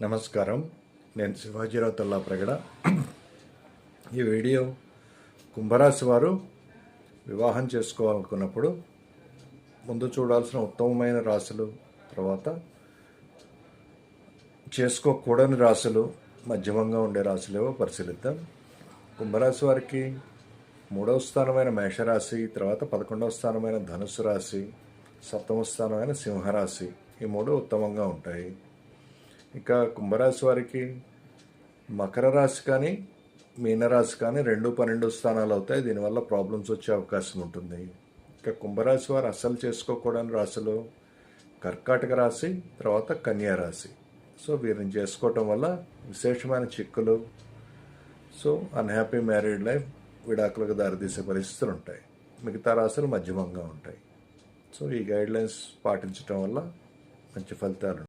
నమస్కారం. నేను శివాజీరావు తల్లాప్రగడ. ఈ వీడియో కుంభరాశి వారు వివాహం చేసుకోవాలనుకున్నప్పుడు ముందు చూడాల్సిన ఉత్తమమైన రాశులు, తర్వాత చేసుకోకూడని రాశులు, మధ్యమంగా ఉండే రాశులేవో పరిశీలిద్దాం. కుంభరాశి వారికి 3వ స్థానమైన మేషరాశి, తర్వాత 11వ స్థానమైన ధనుసు రాశి, 7వ స్థానమైన సింహరాశి, ఈ మూడు ఉత్తమంగా ఉంటాయి. ఇక కుంభరాశి వారికి మకర రాశి కానీ మీనరాశి కానీ 2-12 స్థానాలు అవుతాయి. దీనివల్ల ప్రాబ్లమ్స్ వచ్చే అవకాశం ఉంటుంది. ఇక కుంభరాశి వారు అస్సలు చేసుకోకూడని రాశులు కర్కాటక రాశి, తర్వాత కన్యా రాశి. సో వీరిని చేసుకోవటం వల్ల విశేషమైన చిక్కులు, సో అన్హ్యాపీ మ్యారీడ్ లైఫ్, విడాకులకు దారితీసే పరిస్థితులు ఉంటాయి. మిగతా రాశులు మధ్యమంగా ఉంటాయి. సో ఈ గైడ్లైన్స్ పాటించడం వల్ల మంచి ఫలితాలు